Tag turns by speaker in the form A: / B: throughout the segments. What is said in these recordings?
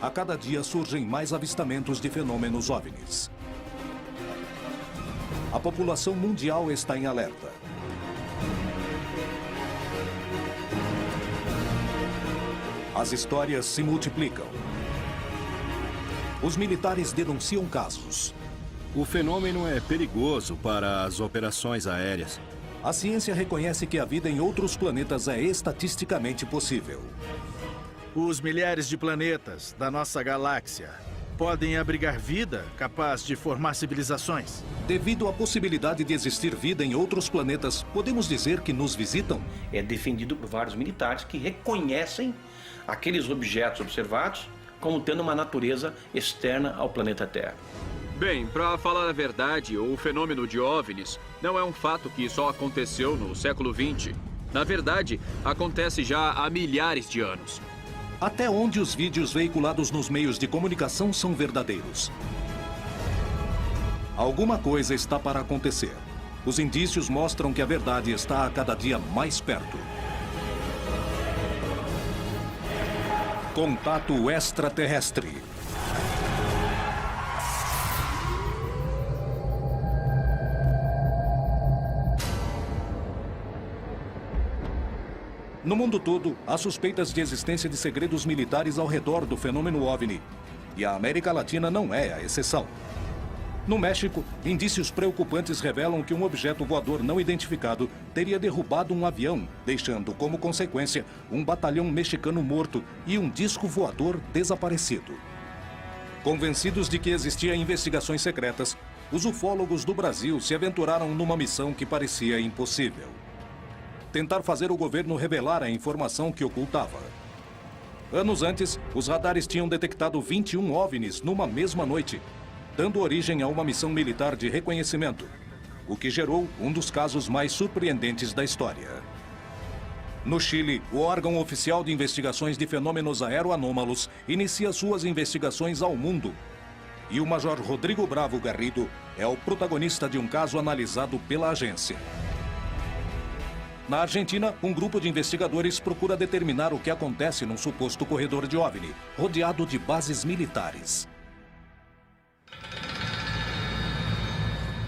A: a cada dia surgem mais avistamentos de fenômenos OVNIs. A população mundial está em alerta. As histórias se multiplicam. Os militares denunciam casos.
B: O fenômeno é perigoso para as operações aéreas.
A: A ciência reconhece que a vida em outros planetas é estatisticamente possível.
C: Os milhares de planetas da nossa galáxia podem abrigar vida capaz de formar civilizações.
A: Devido à possibilidade de existir vida em outros planetas, podemos dizer que nos visitam?
D: É defendido por vários militares que reconhecem aqueles objetos observados como tendo uma natureza externa ao planeta Terra.
E: Bem, para falar a verdade, o fenômeno de OVNIs não é um fato que só aconteceu no século XX. Na verdade, acontece já há milhares de anos.
A: Até onde os vídeos veiculados nos meios de comunicação são verdadeiros? Alguma coisa está para acontecer. Os indícios mostram que a verdade está a cada dia mais perto. Contato extraterrestre. No mundo todo, há suspeitas de existência de segredos militares ao redor do fenômeno OVNI. E a América Latina não é a exceção. No México, indícios preocupantes revelam que um objeto voador não identificado teria derrubado um avião, deixando como consequência um batalhão mexicano morto e um disco voador desaparecido. Convencidos de que existiam investigações secretas, os ufólogos do Brasil se aventuraram numa missão que parecia impossível: tentar fazer o governo revelar a informação que ocultava. Anos antes, os radares tinham detectado 21 OVNIs numa mesma noite, dando origem a uma missão militar de reconhecimento, o que gerou um dos casos mais surpreendentes da história. No Chile, o órgão oficial de investigações de fenômenos aeroanômalos inicia suas investigações ao mundo. E o Major Rodrigo Bravo Garrido é o protagonista de um caso analisado pela agência. Na Argentina, um grupo de investigadores procura determinar o que acontece num suposto corredor de OVNI, rodeado de bases militares.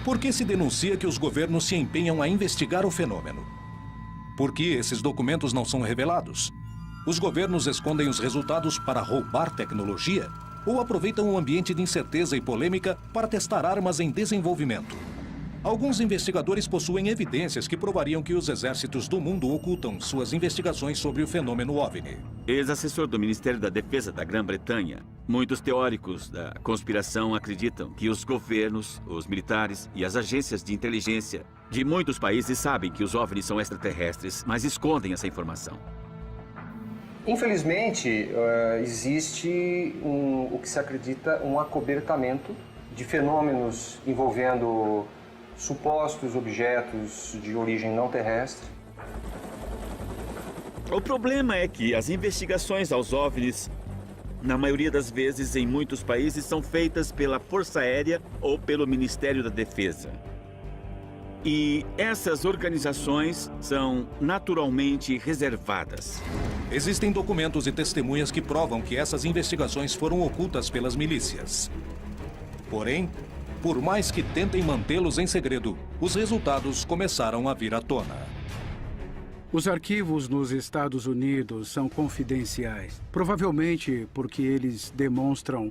A: Por que se denuncia que os governos se empenham a investigar o fenômeno? Por que esses documentos não são revelados? Os governos escondem os resultados para roubar tecnologia? Ou aproveitam um ambiente de incerteza e polêmica para testar armas em desenvolvimento? Alguns investigadores possuem evidências que provariam que os exércitos do mundo ocultam suas investigações sobre o fenômeno OVNI.
F: Ex-assessor do Ministério da Defesa da Grã-Bretanha, muitos teóricos da conspiração acreditam que os governos, os militares e as agências de inteligência de muitos países sabem que os OVNIs são extraterrestres, mas escondem essa informação.
G: Infelizmente, existe o que se acredita um acobertamento de fenômenos envolvendo supostos objetos de origem não terrestre.
F: O problema é que as investigações aos OVNIs, na maioria das vezes em muitos países, são feitas pela Força Aérea ou pelo Ministério da Defesa. E essas organizações são naturalmente reservadas.
A: Existem documentos e testemunhas que provam que essas investigações foram ocultas pelas milícias. Porém, por mais que tentem mantê-los em segredo, os resultados começaram a vir à tona.
H: Os arquivos nos Estados Unidos são confidenciais, provavelmente porque eles demonstram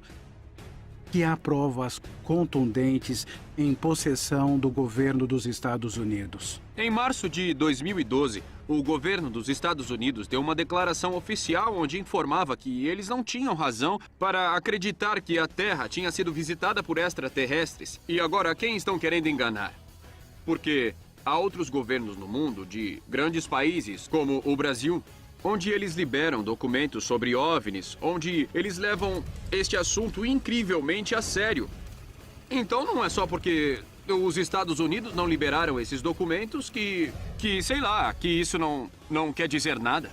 H: que há provas contundentes em possessão do governo dos Estados Unidos.
E: Em março de 2012, o governo dos Estados Unidos deu uma declaração oficial onde informava que eles não tinham razão para acreditar que a Terra tinha sido visitada por extraterrestres. E agora, quem estão querendo enganar? Porque há outros governos no mundo, de grandes países, como o Brasil, onde eles liberam documentos sobre OVNIs, onde eles levam este assunto incrivelmente a sério. Então não é só porque os Estados Unidos não liberaram esses documentos que sei lá, que isso não quer dizer nada.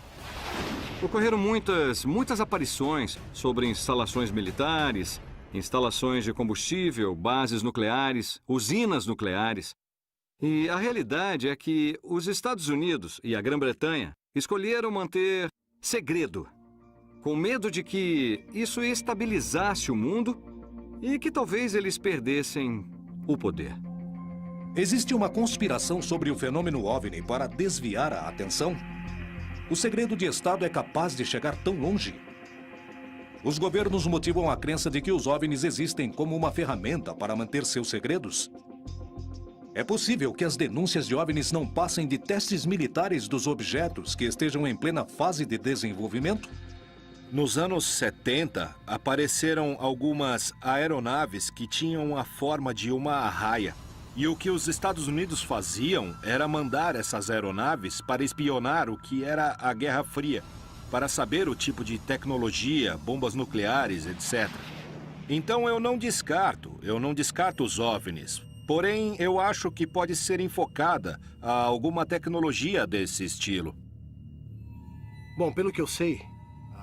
B: Ocorreram muitas aparições sobre instalações militares, instalações de combustível, bases nucleares, usinas nucleares. E a realidade é que os Estados Unidos e a Grã-Bretanha escolheram manter segredo com medo de que isso estabilizasse o mundo e que talvez eles perdessem o poder.
A: Existe uma conspiração sobre o fenômeno OVNI para desviar a atenção? O segredo de Estado é capaz de chegar tão longe? Os governos motivam a crença de que os OVNIs existem como uma ferramenta para manter seus segredos? É possível que as denúncias de OVNIs não passem de testes militares dos objetos que estejam em plena fase de desenvolvimento?
I: Nos anos 70, apareceram algumas aeronaves que tinham a forma de uma arraia. E o que os Estados Unidos faziam era mandar essas aeronaves para espionar o que era a Guerra Fria, para saber o tipo de tecnologia, bombas nucleares, etc. Então eu não descarto os OVNIs. Porém, eu acho que pode ser enfocada a alguma tecnologia desse estilo.
J: Bom, pelo que eu sei,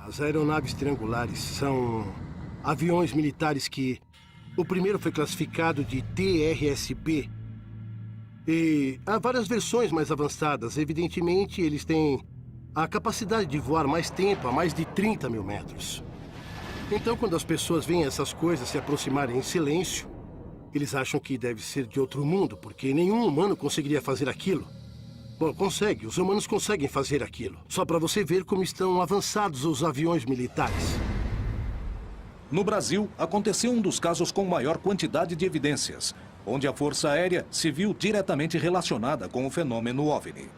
J: as aeronaves triangulares são aviões militares que... O primeiro foi classificado de TRSB. E há várias versões mais avançadas. Evidentemente, eles têm a capacidade de voar mais tempo, a mais de 30 mil metros. Então, quando as pessoas veem essas coisas se aproximarem em silêncio, eles acham que deve ser de outro mundo, porque nenhum humano conseguiria fazer aquilo. Bom, consegue. Os humanos conseguem fazer aquilo. Só para você ver como estão avançados os aviões militares.
A: No Brasil, aconteceu um dos casos com maior quantidade de evidências, onde a Força Aérea se viu diretamente relacionada com o fenômeno OVNI.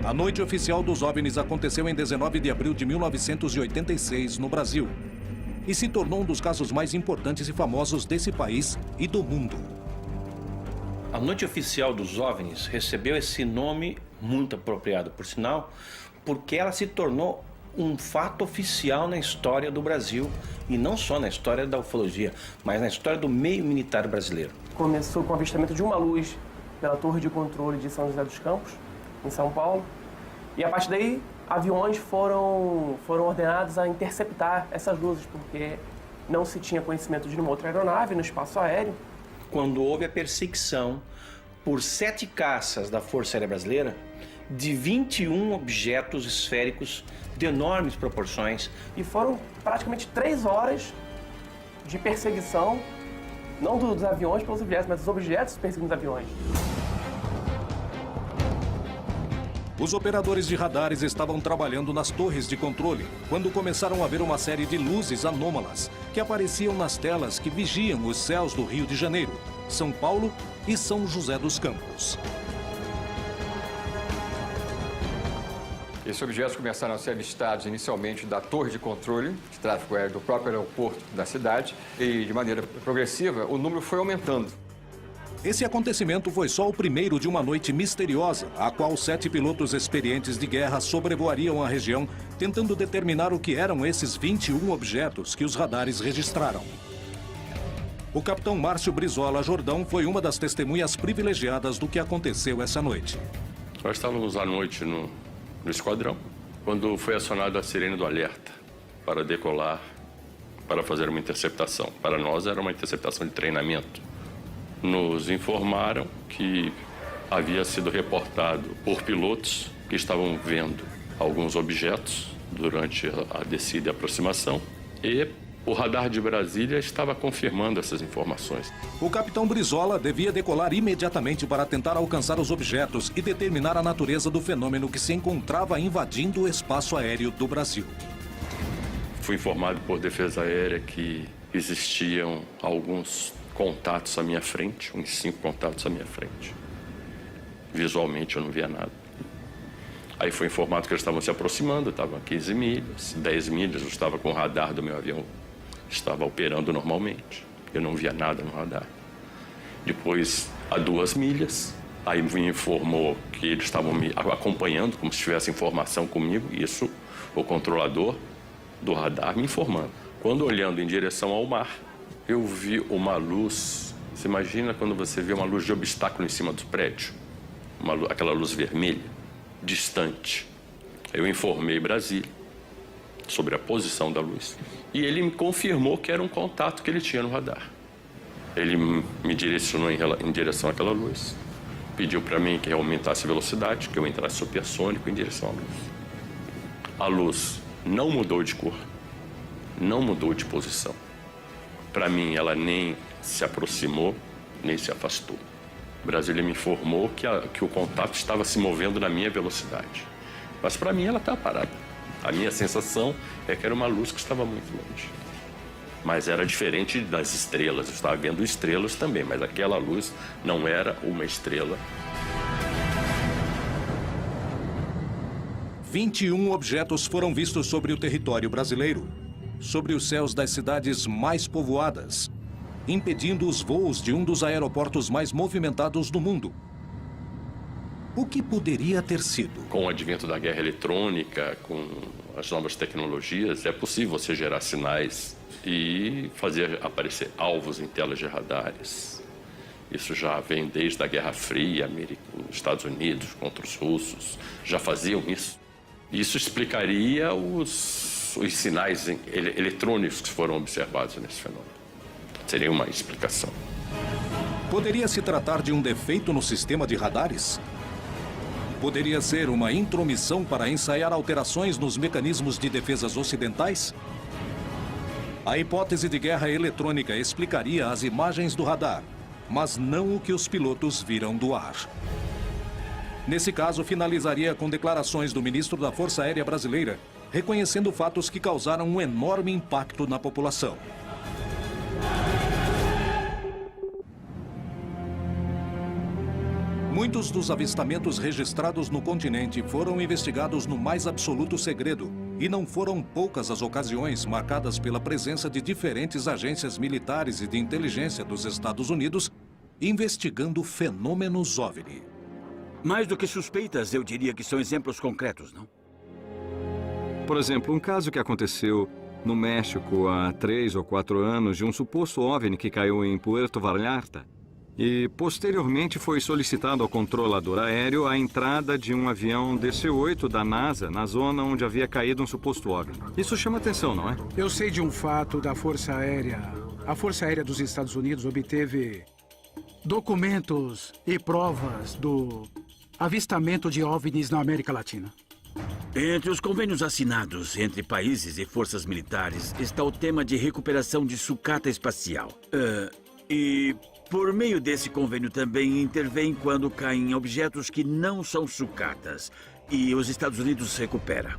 A: A noite oficial dos OVNIs aconteceu em 19 de abril de 1986, no Brasil, e se tornou um dos casos mais importantes e famosos desse país e do mundo.
D: A noite oficial dos OVNIs recebeu esse nome muito apropriado, por sinal, porque ela se tornou um fato oficial na história do Brasil, e não só na história da ufologia, mas na história do meio militar brasileiro.
K: Começou com o avistamento de uma luz pela torre de controle de São José dos Campos, em São Paulo, e a partir daí aviões foram ordenados a interceptar essas luzes, porque não se tinha conhecimento de uma outra aeronave no espaço aéreo.
D: Quando houve a perseguição por 7 caças da Força Aérea Brasileira, de 21 objetos esféricos de enormes proporções.
K: E foram praticamente 3 horas de perseguição, não dos aviões pelos objetos, mas dos objetos perseguindo os aviões.
A: Os operadores de radares estavam trabalhando nas torres de controle, quando começaram a ver uma série de luzes anômalas que apareciam nas telas que vigiam os céus do Rio de Janeiro, São Paulo e São José dos Campos.
L: Esses objetos começaram a ser avistados inicialmente da torre de controle de tráfego aéreo do próprio aeroporto da cidade e, de maneira progressiva, o número foi aumentando.
A: Esse acontecimento foi só o primeiro de uma noite misteriosa, a qual 7 pilotos experientes de guerra sobrevoariam a região, tentando determinar o que eram esses 21 objetos que os radares registraram. O capitão Márcio Brizola Jordão foi uma das testemunhas privilegiadas do que aconteceu essa noite.
M: Nós estávamos à noite no esquadrão, quando foi acionada a sirene do alerta para decolar, para fazer uma interceptação. Para nós era uma interceptação de treinamento. Nos informaram que havia sido reportado por pilotos que estavam vendo alguns objetos durante a descida e aproximação, e o radar de Brasília estava confirmando essas informações.
A: O capitão Brizola devia decolar imediatamente para tentar alcançar os objetos e determinar a natureza do fenômeno que se encontrava invadindo o espaço aéreo do Brasil.
M: Fui informado por Defesa Aérea que existiam alguns contatos à minha frente, uns 5 contatos à minha frente. Visualmente eu não via nada. Aí foi informado que eles estavam se aproximando, estavam a 15 milhas, 10 milhas, eu estava com o radar do meu avião, estava operando normalmente. Eu não via nada no radar. Depois, a 2 milhas, aí me informou que eles estavam me acompanhando, como se tivesse informação comigo, isso o controlador do radar me informando. Quando olhando em direção ao mar, eu vi uma luz. Você imagina quando você vê uma luz de obstáculo em cima do prédio? Aquela luz vermelha, distante. Eu informei Brasília sobre a posição da luz e ele me confirmou que era um contato que ele tinha no radar. Ele me direcionou em direção àquela luz, pediu para mim que eu aumentasse a velocidade, que eu entrasse supersônico em direção à luz. A luz não mudou de cor, não mudou de posição. Para mim, ela nem se aproximou, nem se afastou. Brasília me informou que o contato estava se movendo na minha velocidade. Mas para mim ela estava parada. A minha sensação é que era uma luz que estava muito longe. Mas era diferente das estrelas. Eu estava vendo estrelas também, mas aquela luz não era uma estrela.
A: 21 objetos foram vistos sobre o território brasileiro, sobre os céus das cidades mais povoadas, impedindo os voos de um dos aeroportos mais movimentados do mundo. O que poderia ter sido?
M: Com o advento da guerra eletrônica, com as novas tecnologias, é possível você gerar sinais e fazer aparecer alvos em telas de radares. Isso já vem desde a Guerra Fria, os Estados Unidos contra os russos, já faziam isso. Isso explicaria os sinais eletrônicos que foram observados nesse fenômeno. Seria uma explicação.
A: Poderia se tratar de um defeito no sistema de radares? Poderia ser uma intromissão para ensaiar alterações nos mecanismos de defesas ocidentais? A hipótese de guerra eletrônica explicaria as imagens do radar, mas não o que os pilotos viram do ar. Nesse caso, finalizaria com declarações do ministro da Força Aérea Brasileira, reconhecendo fatos que causaram um enorme impacto na população. Muitos dos avistamentos registrados no continente foram investigados no mais absoluto segredo, e não foram poucas as ocasiões marcadas pela presença de diferentes agências militares e de inteligência dos Estados Unidos investigando fenômenos OVNI.
N: Mais do que suspeitas, eu diria que são exemplos concretos, não?
B: Por exemplo, um caso que aconteceu no México há 3 ou 4 anos de um suposto OVNI que caiu em Puerto Vallarta. E, posteriormente, foi solicitado ao controlador aéreo a entrada de um avião DC-8 da NASA na zona onde havia caído um suposto OVNI. Isso chama atenção, não é?
H: Eu sei de um fato da Força Aérea. A Força Aérea dos Estados Unidos obteve documentos e provas do avistamento de OVNIs na América Latina.
N: Entre os convênios assinados entre países e forças militares está o tema de recuperação de sucata espacial. Por meio desse convênio também intervém quando caem objetos que não são sucatas. E os Estados Unidos recupera.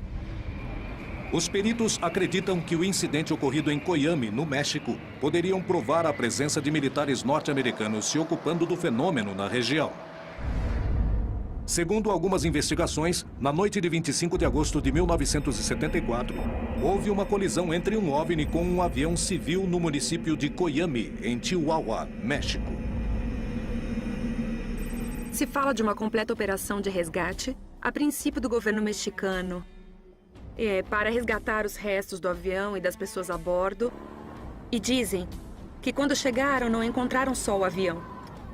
A: Os peritos acreditam que o incidente ocorrido em Coyame, no México, poderiam provar a presença de militares norte-americanos se ocupando do fenômeno na região. Segundo algumas investigações, na noite de 25 de agosto de 1974, houve uma colisão entre um OVNI com um avião civil no município de Coyame, em Chihuahua, México.
O: Se fala de uma completa operação de resgate, a princípio do governo mexicano, para resgatar os restos do avião e das pessoas a bordo. E dizem que quando chegaram não encontraram só o avião,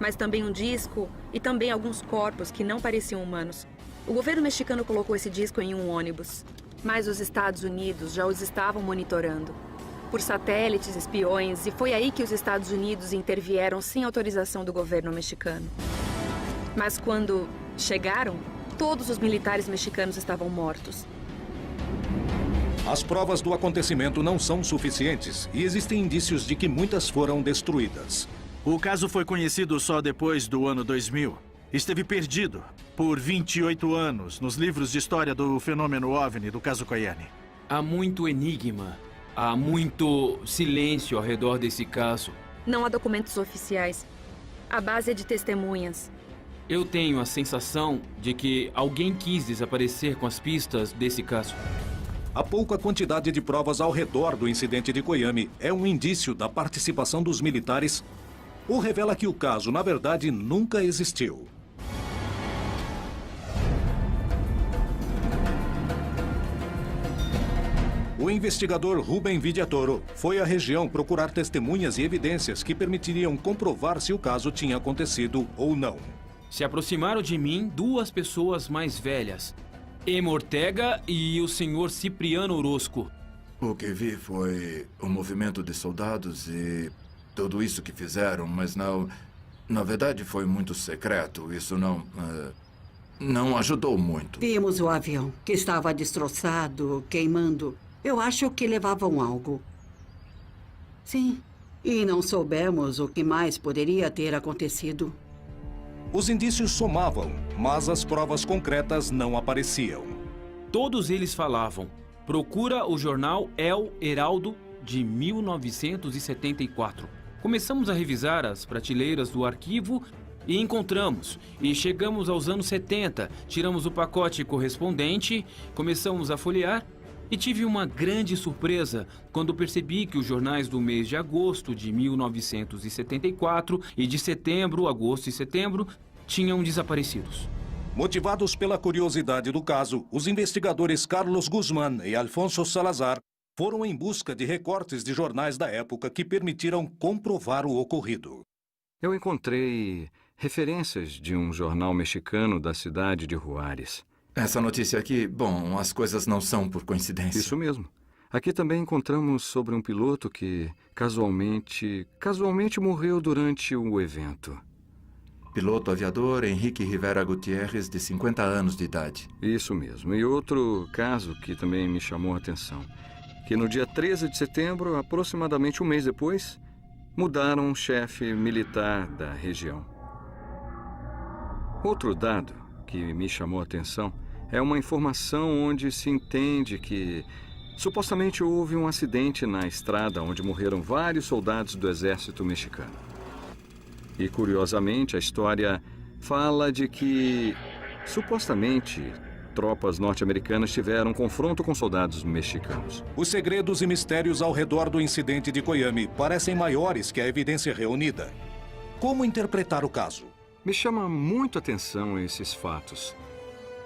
O: mas também um disco e também alguns corpos que não pareciam humanos. O governo mexicano colocou esse disco em um ônibus, mas os Estados Unidos já os estavam monitorando por satélites, espiões, e foi aí que os Estados Unidos intervieram sem autorização do governo mexicano. Mas quando chegaram, todos os militares mexicanos estavam mortos.
A: As provas do acontecimento não são suficientes e existem indícios de que muitas foram destruídas.
C: O caso foi conhecido só depois do ano 2000. Esteve perdido por 28 anos nos livros de história do fenômeno OVNI do caso Coyame.
P: Há muito enigma, há muito silêncio ao redor desse caso.
O: Não há documentos oficiais. A base é de testemunhas.
P: Eu tenho a sensação de que alguém quis desaparecer com as pistas desse caso.
A: A pouca quantidade de provas ao redor do incidente de Coyame é um indício da participação dos militares ou revela que o caso, na verdade, nunca existiu. O investigador Rubem Vidiatoro foi à região procurar testemunhas e evidências que permitiriam comprovar se o caso tinha acontecido ou não.
P: Se aproximaram de mim 2 pessoas mais velhas, Ema Ortega e o senhor Cipriano Orozco.
Q: O que vi foi o movimento de soldados e tudo isso que fizeram, mas não... Na verdade, foi muito secreto. Isso não ajudou muito.
R: Vimos o avião, que estava destroçado, queimando. Eu acho que levavam algo. Sim. E não soubemos o que mais poderia ter acontecido.
A: Os indícios somavam, mas as provas concretas não apareciam.
P: Todos eles falavam: procura o jornal El Heraldo de 1974. Começamos a revisar as prateleiras do arquivo e encontramos. E chegamos aos anos 70, tiramos o pacote correspondente, começamos a folhear e tive uma grande surpresa quando percebi que os jornais do mês de agosto de 1974 e de setembro, agosto e setembro, tinham desaparecidos.
A: Motivados pela curiosidade do caso, os investigadores Carlos Guzmán e Alfonso Salazar foram em busca de recortes de jornais da época que permitiram comprovar o ocorrido.
B: Eu encontrei referências de um jornal mexicano da cidade de Juárez.
Q: Essa notícia aqui, bom, as coisas não são por coincidência.
B: Isso mesmo. Aqui também encontramos sobre um piloto que casualmente morreu durante o evento.
Q: Piloto aviador Henrique Rivera Gutierrez, de 50 anos de idade.
B: Isso mesmo. E outro caso que também me chamou a atenção, que no dia 13 de setembro, aproximadamente um mês depois, mudaram um chefe militar da região. Outro dado que me chamou a atenção é uma informação onde se entende que supostamente houve um acidente na estrada onde morreram vários soldados do exército mexicano. E, curiosamente, a história fala de que, supostamente, tropas norte-americanas tiveram um confronto com soldados mexicanos.
A: Os segredos e mistérios ao redor do incidente de Coyame parecem maiores que a evidência reunida. Como interpretar o caso?
B: Me chama muito a atenção esses fatos.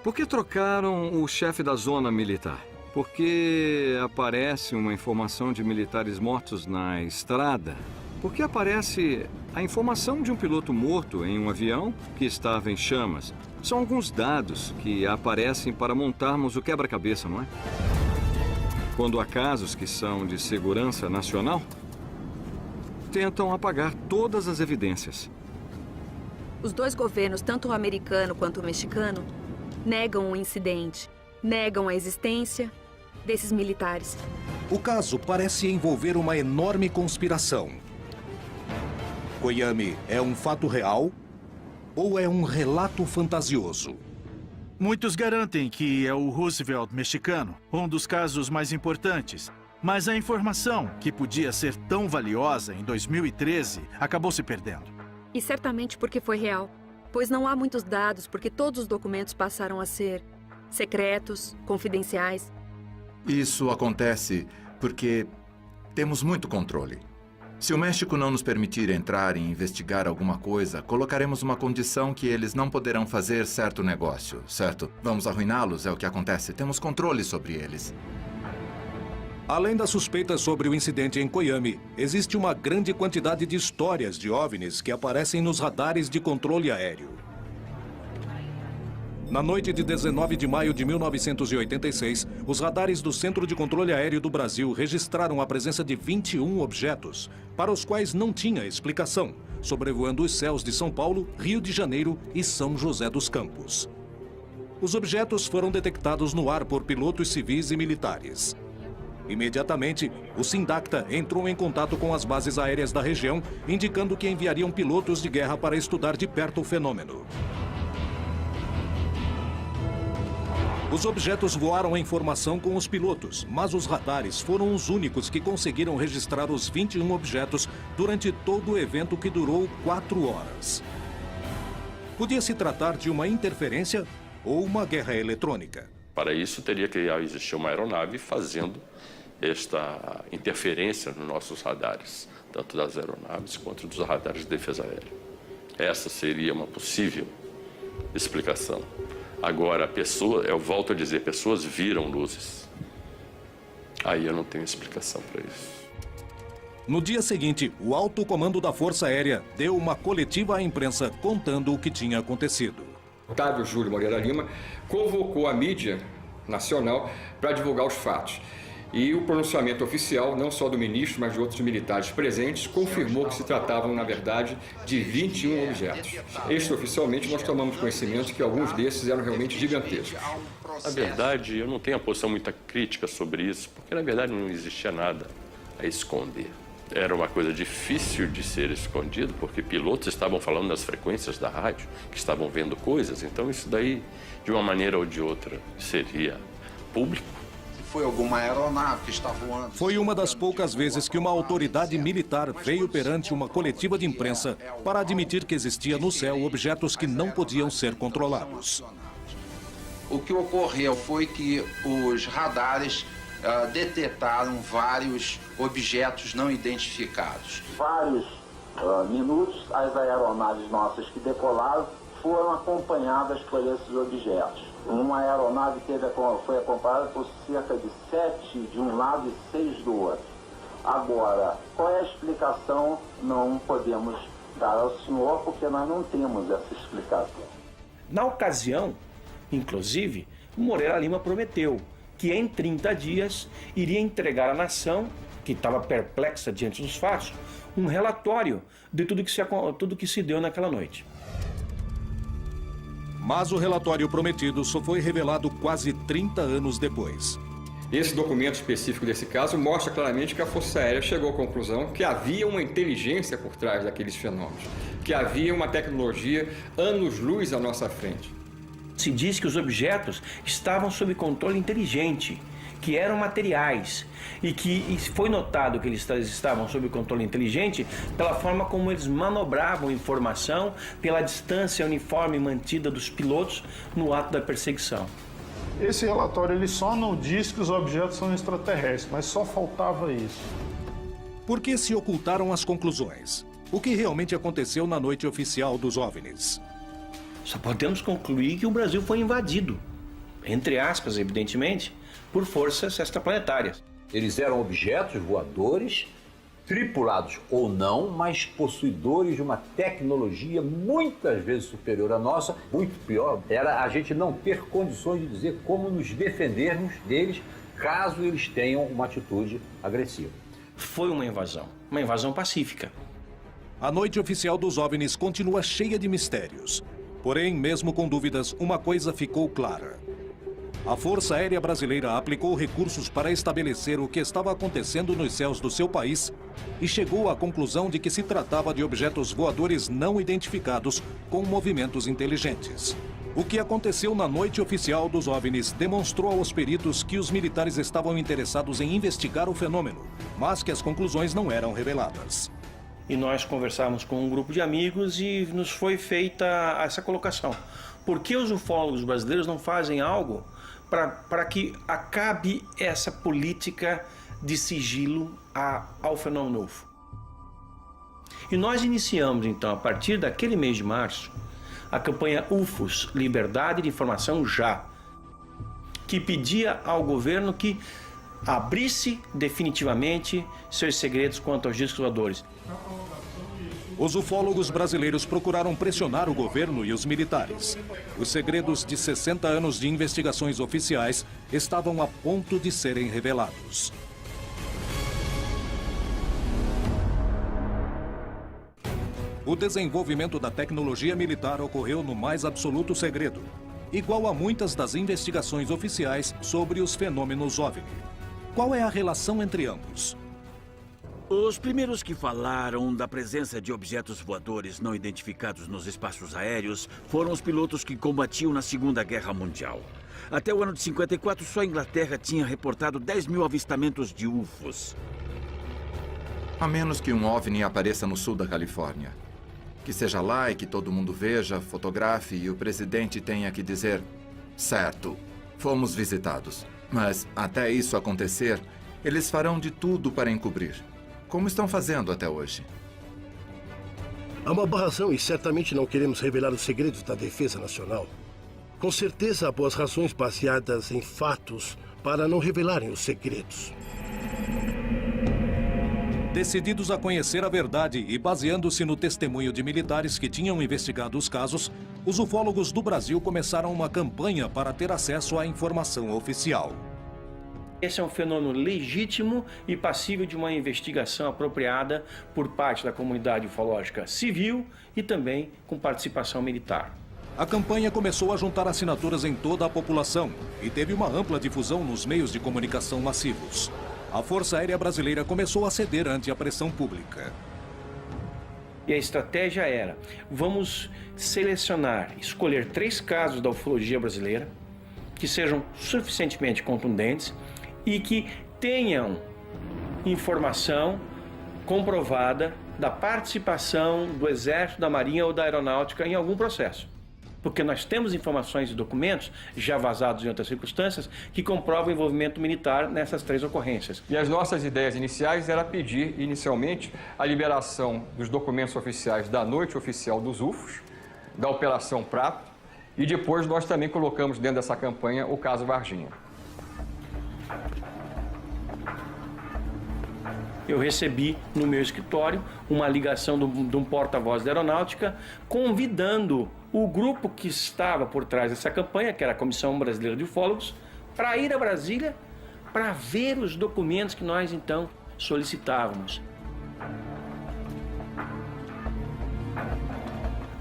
B: Por que trocaram o chefe da zona militar? Por que aparece uma informação de militares mortos na estrada? Por que aparece a informação de um piloto morto em um avião que estava em chamas? São alguns dados que aparecem para montarmos o quebra-cabeça, não é? Quando há casos que são de segurança nacional, tentam apagar todas as evidências.
O: Os dois governos, tanto o americano quanto o mexicano, negam o incidente, negam a existência desses militares.
A: O caso parece envolver uma enorme conspiração. Coyame é um fato real ou é um relato fantasioso?
C: Muitos garantem que é o Roosevelt mexicano, um dos casos mais importantes. Mas a informação, que podia ser tão valiosa em 2013, acabou se perdendo.
O: E certamente porque foi real, pois não há muitos dados porque todos os documentos passaram a ser secretos, confidenciais.
Q: Isso acontece porque temos muito controle. Se o México não nos permitir entrar e investigar alguma coisa, colocaremos uma condição que eles não poderão fazer certo negócio, certo? Vamos arruiná-los, é o que acontece. Temos controle sobre eles.
A: Além das suspeitas sobre o incidente em Coyame, existe uma grande quantidade de histórias de OVNIs que aparecem nos radares de controle aéreo. Na noite de 19 de maio de 1986, os radares do Centro de Controle Aéreo do Brasil registraram a presença de 21 objetos, para os quais não tinha explicação, sobrevoando os céus de São Paulo, Rio de Janeiro e São José dos Campos. Os objetos foram detectados no ar por pilotos civis e militares. Imediatamente, o Sindacta entrou em contato com as bases aéreas da região, indicando que enviariam pilotos de guerra para estudar de perto o fenômeno. Os objetos voaram em formação com os pilotos, mas os radares foram os únicos que conseguiram registrar os 21 objetos durante todo o evento, que durou 4 horas. Podia se tratar de uma interferência ou uma guerra eletrônica.
M: Para isso, teria que existir uma aeronave fazendo esta interferência nos nossos radares, tanto das aeronaves quanto dos radares de defesa aérea. Essa seria uma possível explicação. Agora, eu volto a dizer, pessoas viram luzes. Aí eu não tenho explicação para isso.
A: No dia seguinte, o alto comando da Força Aérea deu uma coletiva à imprensa contando o que tinha acontecido.
L: Otávio Júlio Moreira Lima convocou a mídia nacional para divulgar os fatos. E o pronunciamento oficial, não só do ministro, mas de outros militares presentes, confirmou que se tratavam, na verdade, de 21 objetos. Extraoficialmente, nós tomamos conhecimento que alguns desses eram realmente gigantescos.
M: Na verdade, eu não tenho uma posição muito crítica sobre isso, porque, na verdade, não existia nada a esconder. Era uma coisa difícil de ser escondido, porque pilotos estavam falando nas frequências da rádio, que estavam vendo coisas, então isso daí, de uma maneira ou de outra, seria público.
S: Foi alguma aeronave que está voando.
A: Foi uma das poucas vezes que uma autoridade militar veio perante uma coletiva de imprensa para admitir que existia no céu objetos que não podiam ser controlados.
S: O que ocorreu foi que os radares detectaram vários objetos não identificados.
T: Vários minutos, as aeronaves nossas que decolaram foram acompanhadas por esses objetos. Uma aeronave foi acompanhada por cerca de 7 de um lado e 6 do outro. Agora, qual é a explicação? Não podemos dar ao senhor, porque nós não temos essa explicação.
D: Na ocasião, inclusive, o Moreira Lima prometeu que em 30 dias iria entregar à nação, que estava perplexa diante dos fatos, um relatório de tudo que se deu naquela noite.
A: Mas o relatório prometido só foi revelado quase 30 anos depois.
L: Esse documento específico desse caso mostra claramente que a Força Aérea chegou à conclusão que havia uma inteligência por trás daqueles fenômenos, que havia uma tecnologia anos-luz à nossa frente.
D: Se diz que os objetos estavam sob controle inteligente, que eram materiais, e que foi notado que eles estavam sob controle inteligente pela forma como eles manobravam informação, pela distância uniforme mantida dos pilotos no ato da perseguição.
U: Esse relatório ele só não diz que os objetos são extraterrestres, mas só faltava isso.
A: Por que se ocultaram as conclusões? O que realmente aconteceu na noite oficial dos OVNIs?
D: Só podemos concluir que o Brasil foi invadido, entre aspas, evidentemente, por forças extraplanetárias.
V: Eles eram objetos voadores, tripulados ou não, mas possuidores de uma tecnologia muitas vezes superior à nossa. Muito pior era a gente não ter condições de dizer como nos defendermos deles, caso eles tenham uma atitude agressiva.
D: Foi uma invasão pacífica.
A: A noite oficial dos OVNIs continua cheia de mistérios. Porém, mesmo com dúvidas, uma coisa ficou clara. A Força Aérea Brasileira aplicou recursos para estabelecer o que estava acontecendo nos céus do seu país e chegou à conclusão de que se tratava de objetos voadores não identificados com movimentos inteligentes. O que aconteceu na noite oficial dos OVNIs demonstrou aos peritos que os militares estavam interessados em investigar o fenômeno, mas que as conclusões não eram reveladas.
D: E nós conversamos com um grupo de amigos e nos foi feita essa colocação. Por que os ufólogos brasileiros não fazem algo para que acabe essa política de sigilo ao fenômeno UFO? E nós iniciamos, então, a partir daquele mês de março, a campanha UFOS, Liberdade de Informação Já, que pedia ao governo que abrisse definitivamente seus segredos quanto aos discos voadores.
A: Os ufólogos brasileiros procuraram pressionar o governo e os militares. Os segredos de 60 anos de investigações oficiais estavam a ponto de serem revelados. O desenvolvimento da tecnologia militar ocorreu no mais absoluto segredo, igual a muitas das investigações oficiais sobre os fenômenos OVNI. Qual é a relação entre ambos?
N: Os primeiros que falaram da presença de objetos voadores não identificados nos espaços aéreos foram os pilotos que combatiam na Segunda Guerra Mundial. Até o ano de 54, só a Inglaterra tinha reportado 10 mil avistamentos de UFOs.
Q: A menos que um OVNI apareça no sul da Califórnia. Que seja lá e que todo mundo veja, fotografe e o presidente tenha que dizer: certo, fomos visitados. Mas até isso acontecer, eles farão de tudo para encobrir. Como estão fazendo até hoje?
J: Há uma boa razão e certamente não queremos revelar os segredos da defesa nacional. Com certeza há boas razões baseadas em fatos para não revelarem os segredos.
A: Decididos a conhecer a verdade e baseando-se no testemunho de militares que tinham investigado os casos, os ufólogos do Brasil começaram uma campanha para ter acesso à informação oficial.
D: Esse é um fenômeno legítimo e passível de uma investigação apropriada por parte da comunidade ufológica civil e também com participação militar.
A: A campanha começou a juntar assinaturas em toda a população e teve uma ampla difusão nos meios de comunicação massivos. A Força Aérea Brasileira começou a ceder ante a pressão pública.
D: E a estratégia era, vamos selecionar, escolher 3 casos da ufologia brasileira que sejam suficientemente contundentes e que tenham informação comprovada da participação do Exército, da Marinha ou da Aeronáutica em algum processo. Porque nós temos informações e documentos, já vazados em outras circunstâncias, que comprovam o envolvimento militar nessas 3 ocorrências.
L: E as nossas ideias iniciais era pedir, inicialmente, a liberação dos documentos oficiais da Noite Oficial dos UFOs, da Operação Prato, e depois nós também colocamos dentro dessa campanha o caso Varginha.
D: Eu recebi no meu escritório uma ligação de um porta-voz da Aeronáutica convidando o grupo que estava por trás dessa campanha, que era a Comissão Brasileira de Ufólogos, para ir a Brasília para ver os documentos que nós então solicitávamos.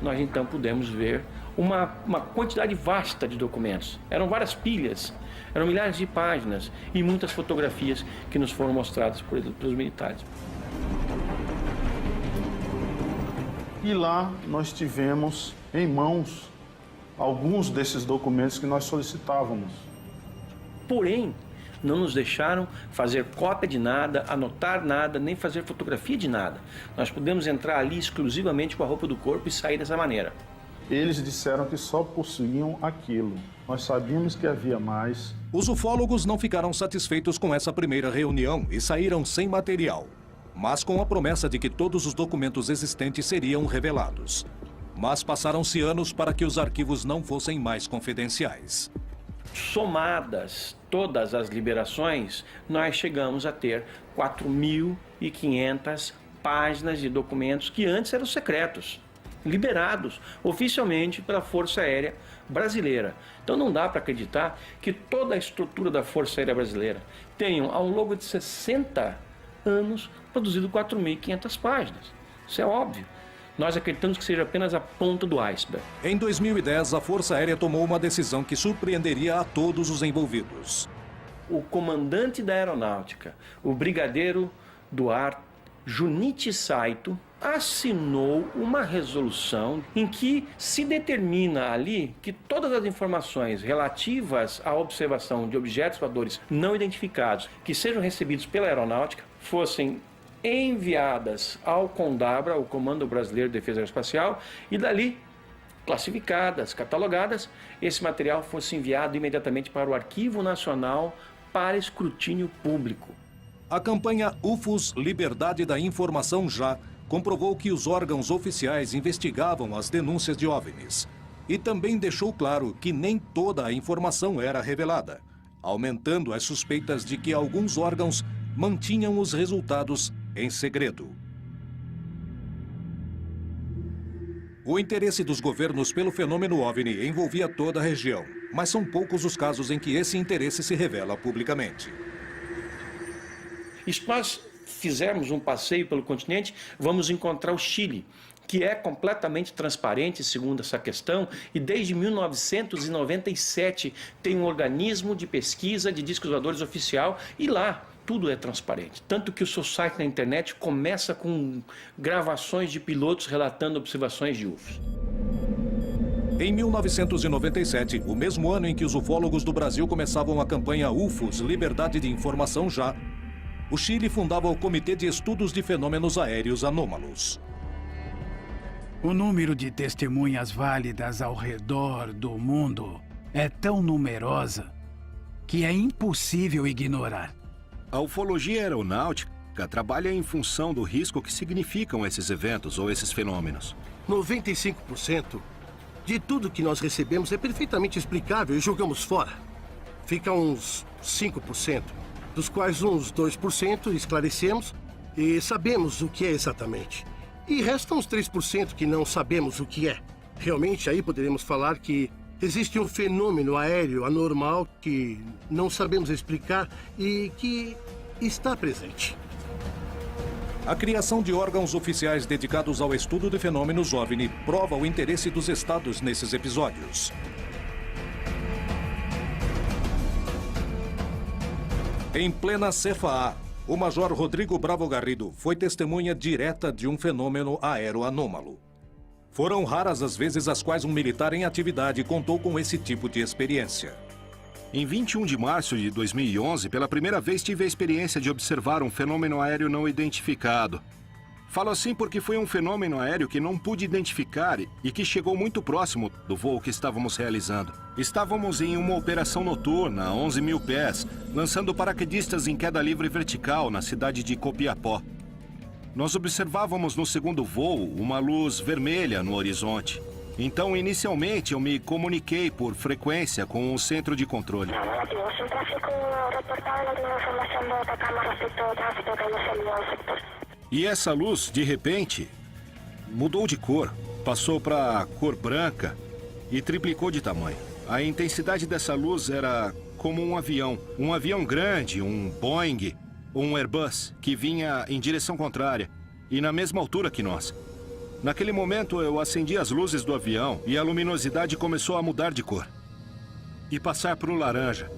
D: Nós então pudemos ver uma quantidade vasta de documentos. Eram várias pilhas, eram milhares de páginas e muitas fotografias que nos foram mostradas pelos militares.
U: E lá nós tivemos em mãos alguns desses documentos que nós solicitávamos.
D: Porém, não nos deixaram fazer cópia de nada, anotar nada, nem fazer fotografia de nada. Nós pudemos entrar ali exclusivamente com a roupa do corpo e sair dessa maneira.
U: Eles disseram que só possuíam aquilo. Nós sabíamos que havia mais.
A: Os ufólogos não ficaram satisfeitos com essa primeira reunião e saíram sem material, mas com a promessa de que todos os documentos existentes seriam revelados. Mas passaram-se anos para que os arquivos não fossem mais confidenciais.
D: Somadas todas as liberações, nós chegamos a ter 4.500 páginas de documentos que antes eram secretos, liberados oficialmente pela Força Aérea Brasileira. Então não dá para acreditar que toda a estrutura da Força Aérea Brasileira tenha, ao longo de 60 anos, produzido 4.500 páginas. Isso é óbvio. Nós acreditamos que seja apenas a ponta do iceberg.
A: Em 2010, a Força Aérea tomou uma decisão que surpreenderia a todos os envolvidos.
D: O comandante da Aeronáutica, o brigadeiro do ar Junichi Saito, assinou uma resolução em que se determina ali que todas as informações relativas à observação de objetos voadores não identificados que sejam recebidos pela Aeronáutica fossem enviadas ao CONDABRA, o Comando Brasileiro de Defesa Aeroespacial, e dali, classificadas, catalogadas, esse material fosse enviado imediatamente para o Arquivo Nacional para escrutínio público.
A: A campanha UFOS Liberdade da Informação Já comprovou que os órgãos oficiais investigavam as denúncias de OVNIs e também deixou claro que nem toda a informação era revelada, aumentando as suspeitas de que alguns órgãos mantinham os resultados em segredo. O interesse dos governos pelo fenômeno OVNI envolvia toda a região, mas são poucos os casos em que esse interesse se revela publicamente.
D: E se nós fizermos um passeio pelo continente, vamos encontrar o Chile, que é completamente transparente, segundo essa questão, e desde 1997 tem um organismo de pesquisa de discos voadores oficial, e lá tudo é transparente. Tanto que o seu site na internet começa com gravações de pilotos relatando observações de UFOs.
A: Em 1997, o mesmo ano em que os ufólogos do Brasil começavam a campanha UFOS Liberdade de Informação Já, o Chile fundava o Comitê de Estudos de Fenômenos Aéreos Anômalos.
H: O número de testemunhas válidas ao redor do mundo é tão numerosa que é impossível ignorar.
I: A ufologia aeronáutica trabalha em função do risco que significam esses eventos ou esses fenômenos.
J: 95% de tudo que nós recebemos é perfeitamente explicável e jogamos fora. Fica uns 5%, dos quais uns 2% esclarecemos e sabemos o que é exatamente. E restam uns 3% que não sabemos o que é. Realmente, aí poderíamos falar que existe um fenômeno aéreo anormal que não sabemos explicar e que está presente.
A: A criação de órgãos oficiais dedicados ao estudo de fenômenos OVNI prova o interesse dos estados nesses episódios. Em plena CFA, o Major Rodrigo Bravo Garrido foi testemunha direta de um fenômeno aéreo anômalo. Foram raras as vezes as quais um militar em atividade contou com esse tipo de experiência.
I: Em 21 de março de 2011, pela primeira vez tive a experiência de observar um fenômeno aéreo não identificado. Falo assim porque foi um fenômeno aéreo que não pude identificar e que chegou muito próximo do voo que estávamos realizando. Estávamos em uma operação noturna a 11 mil pés, lançando paraquedistas em queda livre vertical na cidade de Copiapó. Nós observávamos no segundo voo uma luz vermelha no horizonte. Então, inicialmente, eu me comuniquei por frequência com o centro de controle. E essa luz, de repente, mudou de cor. Passou para cor branca e triplicou de tamanho. A intensidade dessa luz era como um avião grande, um Boeing ou um Airbus, que vinha em direção contrária e na mesma altura que nós. Naquele momento, eu acendi as luzes do avião e a luminosidade começou a mudar de cor. E passar para o laranja,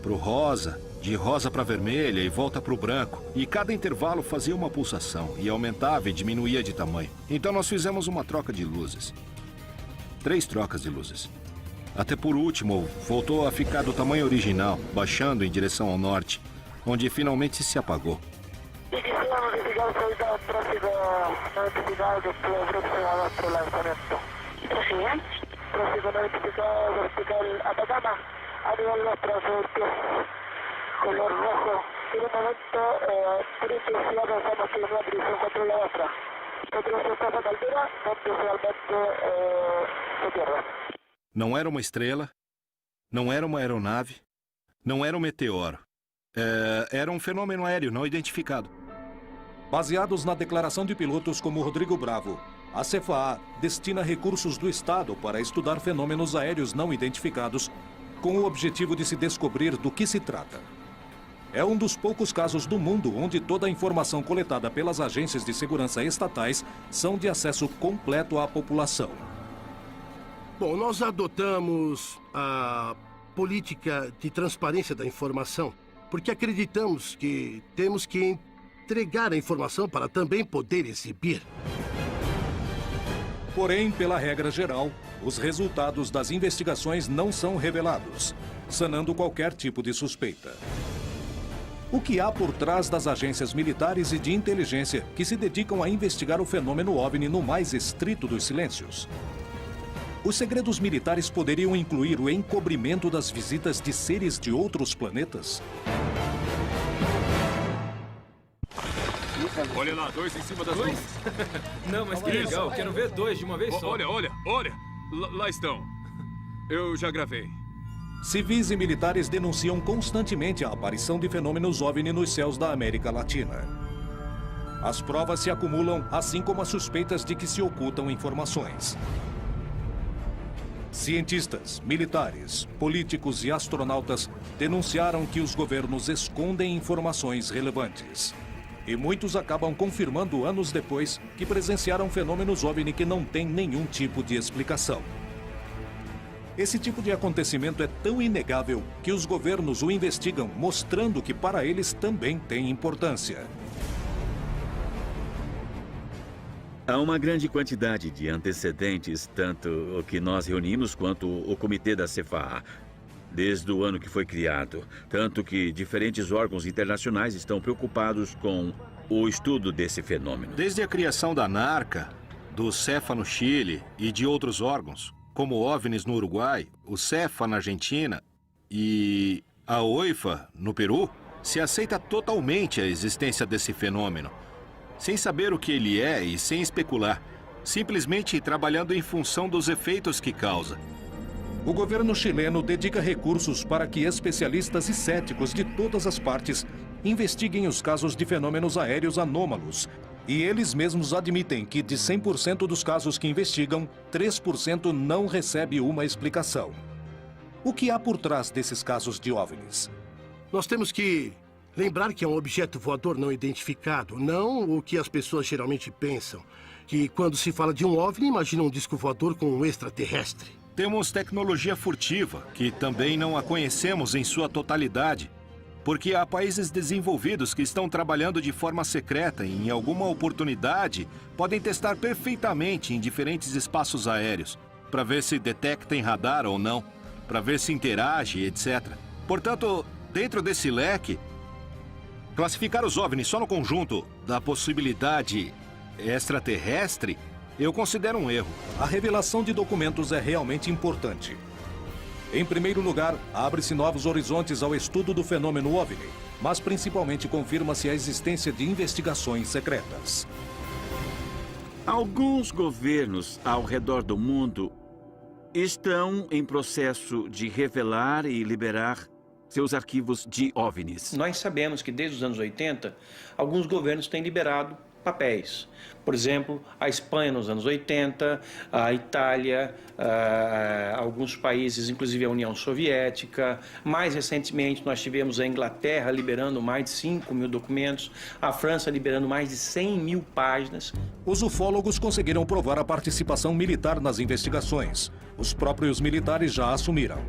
I: para o rosa, de rosa para vermelha e volta para o branco. E cada intervalo fazia uma pulsação e aumentava e diminuía de tamanho. Então nós fizemos uma troca de luzes. 3 trocas de luzes. Até por último, voltou a ficar do tamanho original, baixando em direção ao norte, onde finalmente se apagou.
T: Color rojo. En un momento, triple C avanzamos que una dirección controlada atrás. Nosotros estamos a altura, donde realmente se pierde.
I: Não era uma estrela, não era uma aeronave, não era um meteoro. Era um fenômeno aéreo não identificado.
A: Baseados na declaração de pilotos como Rodrigo Bravo, a CFA destina recursos do Estado para estudar fenômenos aéreos não identificados, com o objetivo de se descobrir do que se trata. É um dos poucos casos do mundo onde toda a informação coletada pelas agências de segurança estatais são de acesso completo à população.
J: Bom, nós adotamos a política de transparência da informação porque acreditamos que temos que entregar a informação para também poder exibir.
A: Porém, pela regra geral, os resultados das investigações não são revelados, sanando qualquer tipo de suspeita. O que há por trás das agências militares e de inteligência que se dedicam a investigar o fenômeno OVNI no mais estrito dos silêncios? Os segredos militares poderiam incluir o encobrimento das visitas de seres de outros planetas?
E: Olha lá, 2 em cima das luzes.
P: Não, mas que legal, quero ver 2 de uma vez só.
E: Olha. Lá estão. Eu já gravei.
A: Civis e militares denunciam constantemente a aparição de fenômenos OVNI nos céus da América Latina. As provas se acumulam, assim como as suspeitas de que se ocultam informações. Cientistas, militares, políticos e astronautas denunciaram que os governos escondem informações relevantes. E muitos acabam confirmando anos depois que presenciaram fenômenos OVNI que não têm nenhum tipo de explicação. Esse tipo de acontecimento é tão inegável que os governos o investigam, mostrando que para eles também tem importância.
N: Há uma grande quantidade de antecedentes, tanto o que nós reunimos quanto o comitê da CFA, desde o ano que foi criado. Tanto que diferentes órgãos internacionais estão preocupados com o estudo desse fenômeno.
I: Desde a criação da NARCA, do CEFA no Chile e de outros órgãos, como o OVNIs no Uruguai, o CEFA na Argentina e a OIFA no Peru, se aceita totalmente a existência desse fenômeno, sem saber o que ele é e sem especular, simplesmente trabalhando em função dos efeitos que causa.
A: O governo chileno dedica recursos para que especialistas e céticos de todas as partes investiguem os casos de fenômenos aéreos anômalos E eles mesmos admitem que de 100% dos casos que investigam, 3% não recebe uma explicação. O que há por trás desses casos de OVNIs?
J: Nós temos que lembrar que é um objeto voador não identificado, não o que as pessoas geralmente pensam. Que quando se fala de um OVNI, imagina um disco voador com um extraterrestre.
I: Temos tecnologia furtiva, que também não a conhecemos em sua totalidade, porque há países desenvolvidos que estão trabalhando de forma secreta e, em alguma oportunidade, podem testar perfeitamente em diferentes espaços aéreos, para ver se detecta em radar ou não, para ver se interage, etc. Portanto, dentro desse leque, classificar os OVNIs só no conjunto da possibilidade extraterrestre, eu considero um erro.
A: A revelação de documentos é realmente importante. Em primeiro lugar, abre-se novos horizontes ao estudo do fenômeno OVNI, mas principalmente confirma-se a existência de investigações secretas.
N: Alguns governos ao redor do mundo estão em processo de revelar e liberar seus arquivos de OVNIs.
D: Nós sabemos que desde os anos 80, alguns governos têm liberado papéis. Por exemplo, a Espanha nos anos 80, a Itália, alguns países, inclusive a União Soviética. Mais recentemente, nós tivemos a Inglaterra liberando mais de 5 mil documentos, a França liberando mais de 100 mil páginas.
A: Os ufólogos conseguiram provar a participação militar nas investigações. Os próprios militares já assumiram.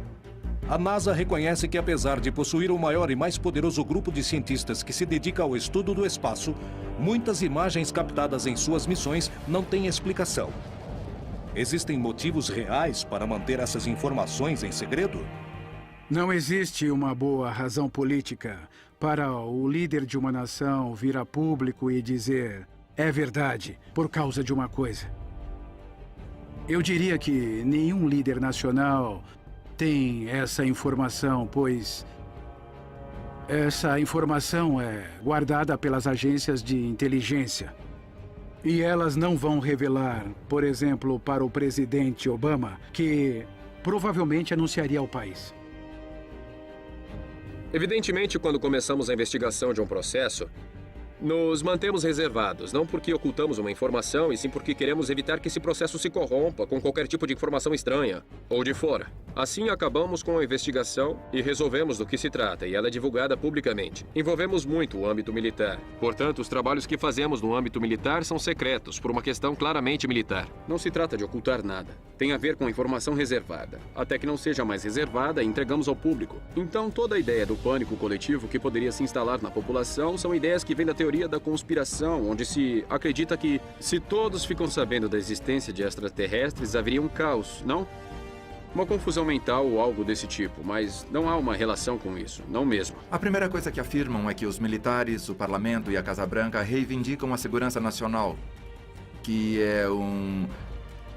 A: A NASA reconhece que, apesar de possuir o maior e mais poderoso grupo de cientistas que se dedica ao estudo do espaço, muitas imagens captadas em suas missões não têm explicação. Existem motivos reais para manter essas informações em segredo?
H: Não existe uma boa razão política para o líder de uma nação vir a público e dizer é verdade por causa de uma coisa. Eu diria que nenhum líder nacional tem essa informação, pois essa informação é guardada pelas agências de inteligência. E elas não vão revelar, por exemplo, para o presidente Obama, que provavelmente anunciaria ao país.
E: Evidentemente, quando começamos a investigação de um processo, nos mantemos reservados, não porque ocultamos uma informação, e sim porque queremos evitar que esse processo se corrompa com qualquer tipo de informação estranha ou de fora. Assim, acabamos com a investigação e resolvemos do que se trata, e ela é divulgada publicamente. Envolvemos muito o âmbito militar. Portanto, os trabalhos que fazemos no âmbito militar são secretos, por uma questão claramente militar. Não se trata de ocultar nada. Tem a ver com informação reservada. Até que não seja mais reservada, entregamos ao público. Então, toda a ideia do pânico coletivo que poderia se instalar na população são ideias que vêm da teoria da conspiração, onde se acredita que, se todos ficam sabendo da existência de extraterrestres, haveria um caos, não? Uma confusão mental ou algo desse tipo, mas não há uma relação com isso, não mesmo.
Q: A primeira coisa que afirmam é que os militares, o Parlamento e a Casa Branca reivindicam a segurança nacional, que é um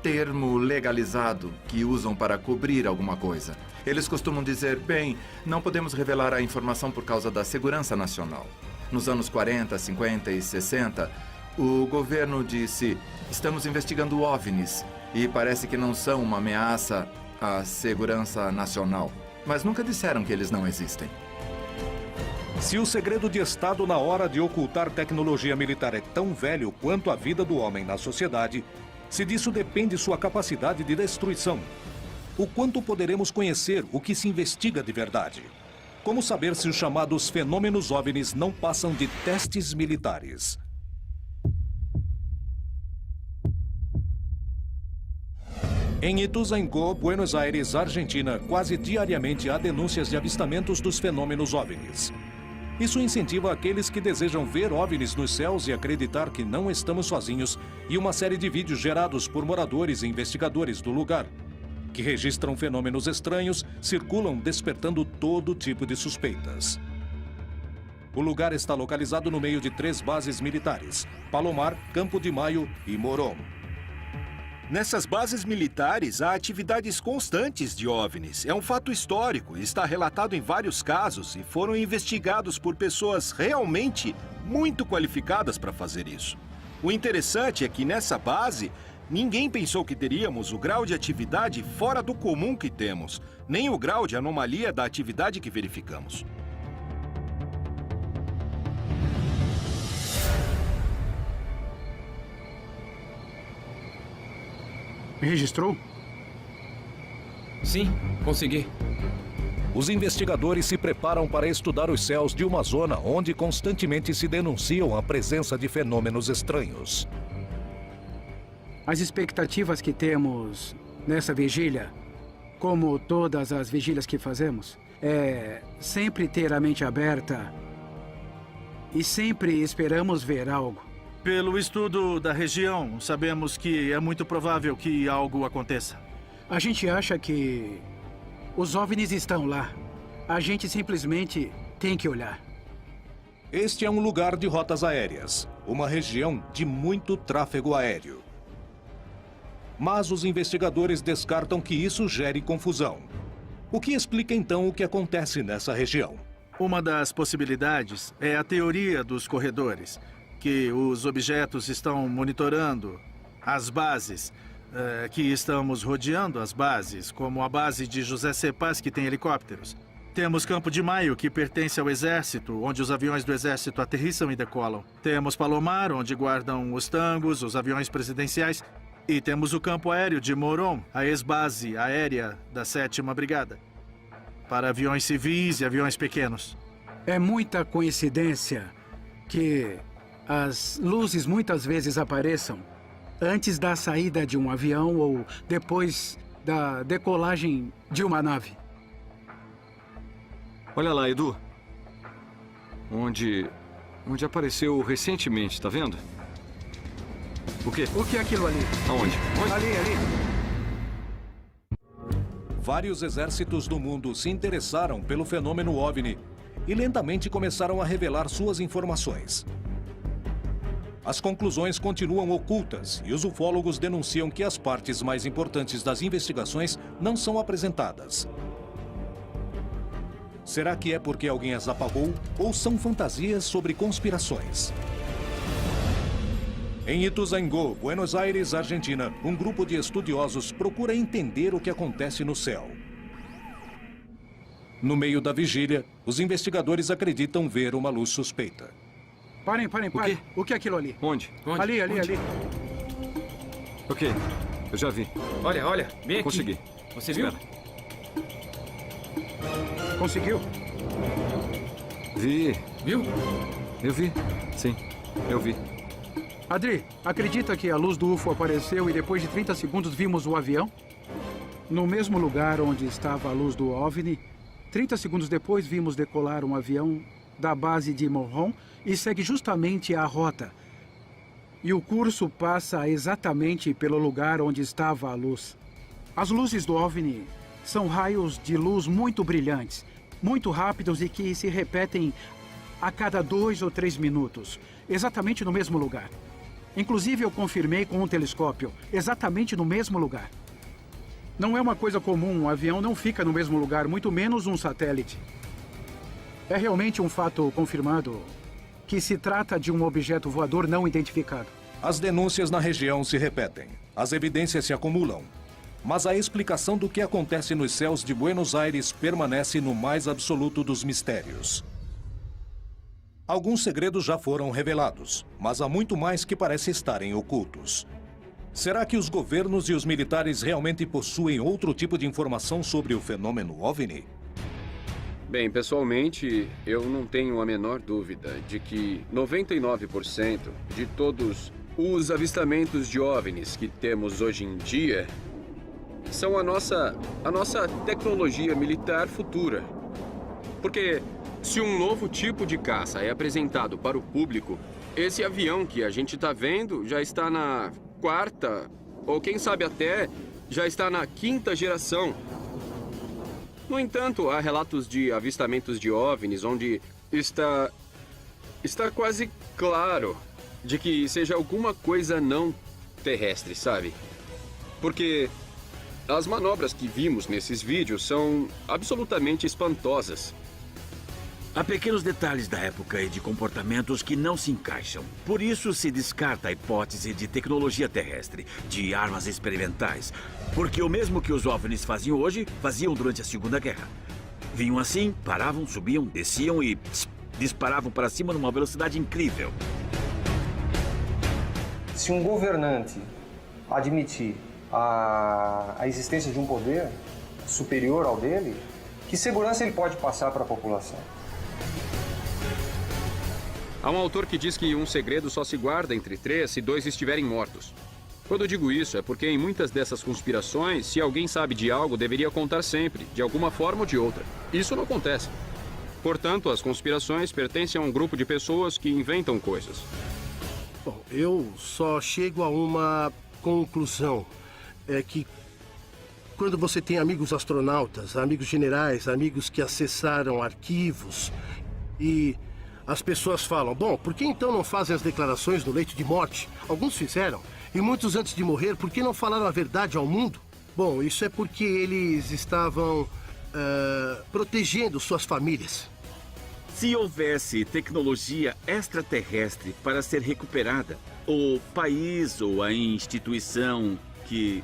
Q: termo legalizado que usam para cobrir alguma coisa. Eles costumam dizer, bem, não podemos revelar a informação por causa da segurança nacional. Nos anos 40, 50 e 60, o governo disse, estamos investigando OVNIs e parece que não são uma ameaça à segurança nacional. Mas nunca disseram que eles não existem.
A: Se o segredo de Estado na hora de ocultar tecnologia militar é tão velho quanto a vida do homem na sociedade, se disso depende sua capacidade de destruição, o quanto poderemos conhecer o que se investiga de verdade? Como saber se os chamados fenômenos OVNIs não passam de testes militares? Em Ituzaingó, Buenos Aires, Argentina, quase diariamente há denúncias de avistamentos dos fenômenos OVNIs. Isso incentiva aqueles que desejam ver OVNIs nos céus e acreditar que não estamos sozinhos, e uma série de vídeos gerados por moradores e investigadores do lugar, que registram fenômenos estranhos, circulam despertando todo tipo de suspeitas. O lugar está localizado no meio de 3 bases militares: Palomar, Campo de Maio e Morón.
I: Nessas bases militares, há atividades constantes de OVNIs. É um fato histórico, está relatado em vários casos e foram investigados por pessoas realmente muito qualificadas para fazer isso. O interessante é que nessa base, ninguém pensou que teríamos o grau de atividade fora do comum que temos, nem o grau de anomalia da atividade que verificamos.
H: Registrou?
P: Sim, consegui.
A: Os investigadores se preparam para estudar os céus de uma zona onde constantemente se denunciam a presença de fenômenos estranhos.
H: As expectativas que temos nessa vigília, como todas as vigílias que fazemos, é sempre ter a mente aberta e sempre esperamos ver algo.
C: Pelo estudo da região, sabemos que é muito provável que algo aconteça.
H: A gente acha que os OVNIs estão lá. A gente simplesmente tem que olhar.
A: Este é um lugar de rotas aéreas, uma região de muito tráfego aéreo. Mas os investigadores descartam que isso gere confusão. O que explica então o que acontece nessa região?
C: Uma das possibilidades é a teoria dos corredores, que os objetos estão monitorando as bases, que estamos rodeando as bases, como a base de José C. Paz, que tem helicópteros. Temos Campo de Maio, que pertence ao Exército, onde os aviões do Exército aterrissam e decolam. Temos Palomar, onde guardam os tangos, os aviões presidenciais. E temos o campo aéreo de Moron, a ex-base aérea da 7ª Brigada, para aviões civis e aviões pequenos.
H: É muita coincidência que as luzes muitas vezes apareçam antes da saída de um avião ou depois da decolagem de uma nave.
B: Olha lá, Edu. Onde apareceu recentemente, tá vendo? O quê?
H: O que é aquilo ali?
B: Aonde?
H: Ali.
A: Vários exércitos do mundo se interessaram pelo fenômeno OVNI e lentamente começaram a revelar suas informações. As conclusões continuam ocultas e os ufólogos denunciam que as partes mais importantes das investigações não são apresentadas. Será que é porque alguém as apagou ou são fantasias sobre conspirações? Em Ituzaingó, Buenos Aires, Argentina, um grupo de estudiosos procura entender o que acontece no céu. No meio da vigília, os investigadores acreditam ver uma luz suspeita.
H: Parem. O que é aquilo ali?
B: Onde?
H: Ali.
B: Ok, eu já vi.
P: Olha, bem aqui.
B: Consegui.
P: Você viu?
H: Conseguiu?
B: Vi.
P: Viu?
B: Eu vi. Sim, eu vi.
H: Adri, acredita que a luz do UFO apareceu e depois de 30 segundos vimos o avião? No mesmo lugar onde estava a luz do OVNI, 30 segundos depois vimos decolar um avião da base de Moron e segue justamente a rota. E o curso passa exatamente pelo lugar onde estava a luz. As luzes do OVNI são raios de luz muito brilhantes, muito rápidos e que se repetem a cada 2 ou 3 minutos, exatamente no mesmo lugar. Inclusive, eu confirmei com um telescópio, exatamente no mesmo lugar. Não é uma coisa comum, um avião não fica no mesmo lugar, muito menos um satélite. É realmente um fato confirmado que se trata de um objeto voador não identificado.
A: As denúncias na região se repetem, as evidências se acumulam, mas a explicação do que acontece nos céus de Buenos Aires permanece no mais absoluto dos mistérios. Alguns segredos já foram revelados, mas há muito mais que parece estarem ocultos. Será que os governos e os militares realmente possuem outro tipo de informação sobre o fenômeno OVNI?
E: Bem, pessoalmente, eu não tenho a menor dúvida de que 99% de todos os avistamentos de OVNIs que temos hoje em dia são a nossa tecnologia militar futura. Porque se um novo tipo de caça é apresentado para o público, esse avião que a gente está vendo já está na 4ª, ou quem sabe até já está na 5ª geração. No entanto, há relatos de avistamentos de OVNIs onde está quase claro de que seja alguma coisa não terrestre, sabe? Porque as manobras que vimos nesses vídeos são absolutamente espantosas.
N: Há pequenos detalhes da época e de comportamentos que não se encaixam. Por isso se descarta a hipótese de tecnologia terrestre, de armas experimentais. Porque o mesmo que os OVNIs faziam hoje, faziam durante a Segunda Guerra. Vinham assim, paravam, subiam, desciam e disparavam para cima numa velocidade incrível.
F: Se um governante admitir a existência de um poder superior ao dele, que segurança ele pode passar para a população?
E: Há um autor que diz que um segredo só se guarda entre 3 se 2 estiverem mortos. Quando eu digo isso, é porque em muitas dessas conspirações, se alguém sabe de algo, deveria contar sempre, de alguma forma ou de outra. Isso não acontece. Portanto, as conspirações pertencem a um grupo de pessoas que inventam coisas.
J: Bom, eu só chego a uma conclusão. É que quando você tem amigos astronautas, amigos generais, amigos que acessaram arquivos e as pessoas falam, bom, por que então não fazem as declarações no leito de morte? Alguns fizeram. E muitos antes de morrer, por que não falaram a verdade ao mundo? Bom, isso é porque eles estavam protegendo suas famílias.
N: Se houvesse tecnologia extraterrestre para ser recuperada, o país ou a instituição que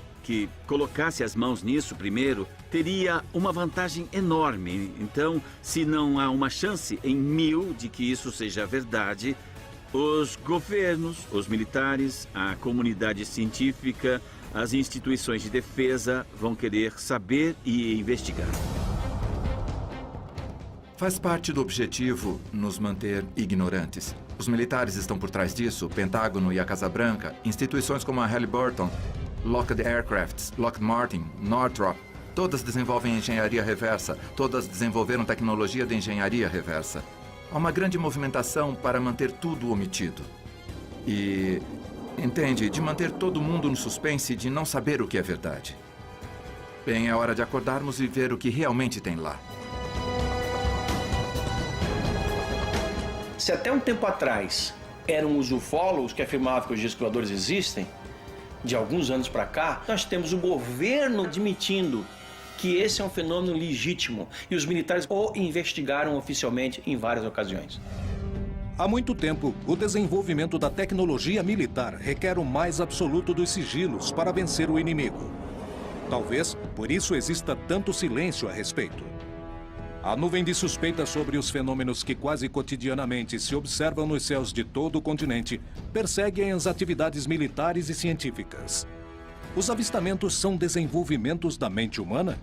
N: colocasse as mãos nisso primeiro teria uma vantagem enorme. Então, se não há uma chance em 1000 de que isso seja verdade, os governos, os militares, a comunidade científica, as instituições de defesa vão querer saber e investigar.
Q: Faz parte do objetivo nos manter ignorantes. Os militares estão por trás disso, o Pentágono e a Casa Branca, instituições como a Halliburton, Lockheed Aircraft, Lockheed Martin, Northrop, todas desenvolvem engenharia reversa, todas desenvolveram tecnologia de engenharia reversa. Há uma grande movimentação para manter tudo omitido. E, entende, de manter todo mundo no suspense de não saber o que é verdade. Bem, é hora de acordarmos e ver o que realmente tem lá.
D: Se até um tempo atrás eram os ufólogos que afirmavam que os discos voadores existem, de alguns anos para cá, nós temos o governo admitindo que esse é um fenômeno legítimo e os militares o investigaram oficialmente em várias ocasiões.
A: Há muito tempo, o desenvolvimento da tecnologia militar requer o mais absoluto dos sigilos para vencer o inimigo. Talvez por isso exista tanto silêncio a respeito. A nuvem de suspeitas sobre os fenômenos que quase cotidianamente se observam nos céus de todo o continente perseguem as atividades militares e científicas. Os avistamentos são desenvolvimentos da mente humana?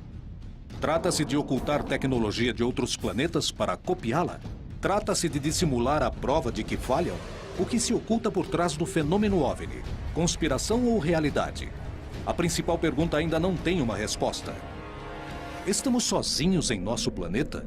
A: Trata-se de ocultar tecnologia de outros planetas para copiá-la? Trata-se de dissimular a prova de que falham? O que se oculta por trás do fenômeno OVNI? Conspiração ou realidade? A principal pergunta ainda não tem uma resposta. Estamos sozinhos em nosso planeta?